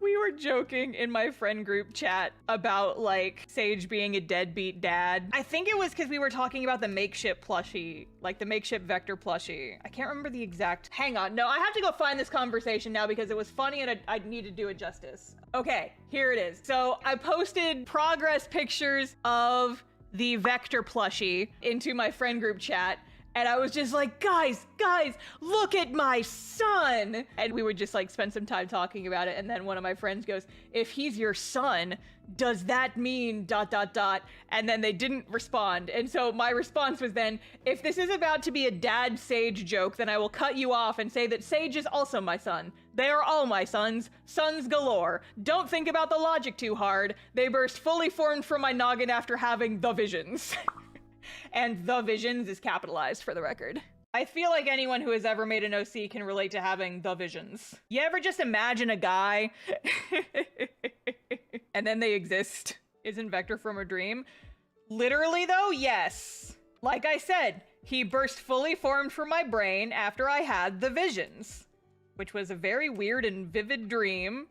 We were joking in my friend group chat about, like, Sage being a deadbeat dad. I think it was because we were talking about the makeshift plushie, like the makeshift Vector plushie. I can't remember the exact... Hang on. No, I have to go find this conversation now because it was funny and I need to do it justice. Okay, here it is. So I posted progress pictures of the Vector plushie into my friend group chat. And I was just like, guys, look at my son. And we would just like spend some time talking about it. And then one of my friends goes, if he's your son, does that mean ... And then they didn't respond. And so my response was then, if this is about to be a dad Sage joke, then I will cut you off and say that Sage is also my son. They are all my sons. Sons galore. Don't think about the logic too hard. They burst fully formed from my noggin after having the visions. And the visions is capitalized for the record. I feel like anyone who has ever made an OC can relate to having the visions. You ever just imagine a guy and then they exist? Isn't Vector from a dream? Literally though, yes. Like I said, he burst fully formed from my brain after I had the visions, which was a very weird and vivid dream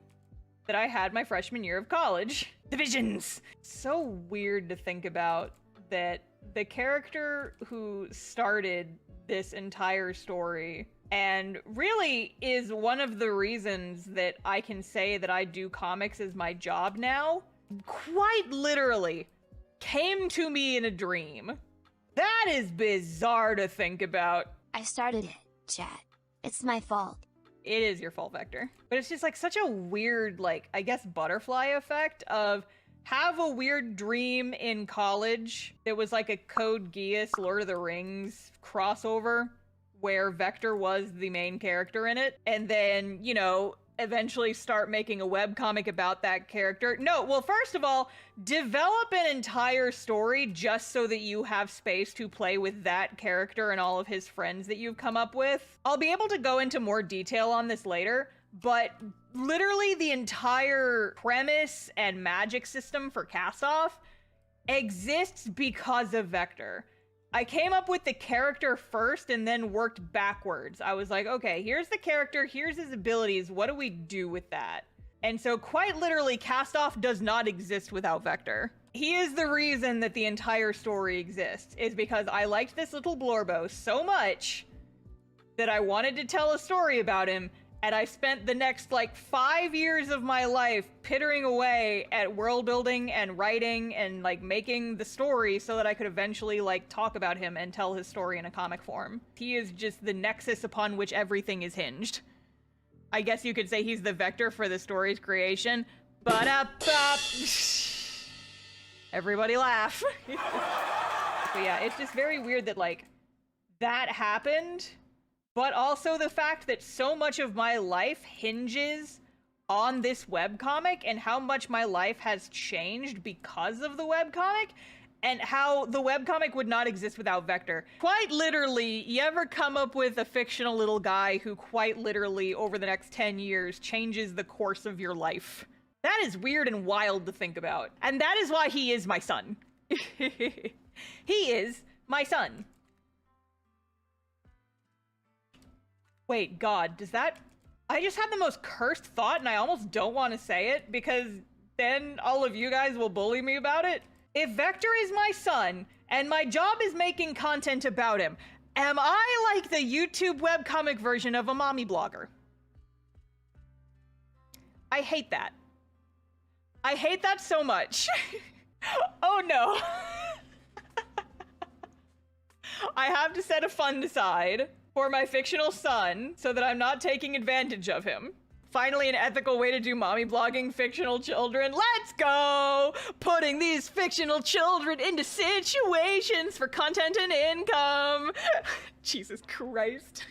that I had my freshman year of college. The visions! So weird to think about that the character who started this entire story and really is one of the reasons that I can say that I do comics as my job now, quite literally came to me in a dream. That is bizarre to think about. I started it, chat. It's my fault. It is your fault, Vector. But it's just like such a weird, like, I guess butterfly effect of have a weird dream in college that was like a Code Geass Lord of the Rings crossover where Vector was the main character in it, and then, you know, eventually start making a webcomic about that character. No, well, first of all, develop an entire story just so that you have space to play with that character and all of his friends that you've come up with. I'll be able to go into more detail on this later, but literally the entire premise and magic system for Castoff exists because of Vector. I came up with the character first and then worked backwards. I was like, okay, here's the character, here's his abilities, what do we do with that? And so quite literally, Castoff does not exist without Vector. He is the reason that the entire story exists, is because I liked this little Blorbo so much that I wanted to tell a story about him. And I spent the next, like, 5 years of my life pittering away at world building and writing and, like, making the story so that I could eventually, like, talk about him and tell his story in a comic form. He is just the nexus upon which everything is hinged. I guess you could say he's the vector for the story's creation. Ba-da-bop! Everybody laugh. But yeah, it's just very weird that, like, that happened. But also the fact that so much of my life hinges on this webcomic and how much my life has changed because of the webcomic and how the webcomic would not exist without Vector. Quite literally, you ever come up with a fictional little guy who quite literally over the next 10 years changes the course of your life? That is weird and wild to think about. And that is why he is my son. He is my son. Wait, God, does that... I just had the most cursed thought and I almost don't want to say it because then all of you guys will bully me about it. If Vector is my son and my job is making content about him, am I like the YouTube webcomic version of a mommy blogger? I hate that. I hate that so much. Oh no. I have to set a fund aside for my fictional son so that I'm not taking advantage of him. Finally, an ethical way to do mommy blogging fictional children. Let's go! Putting these fictional children into situations for content and income. Jesus Christ.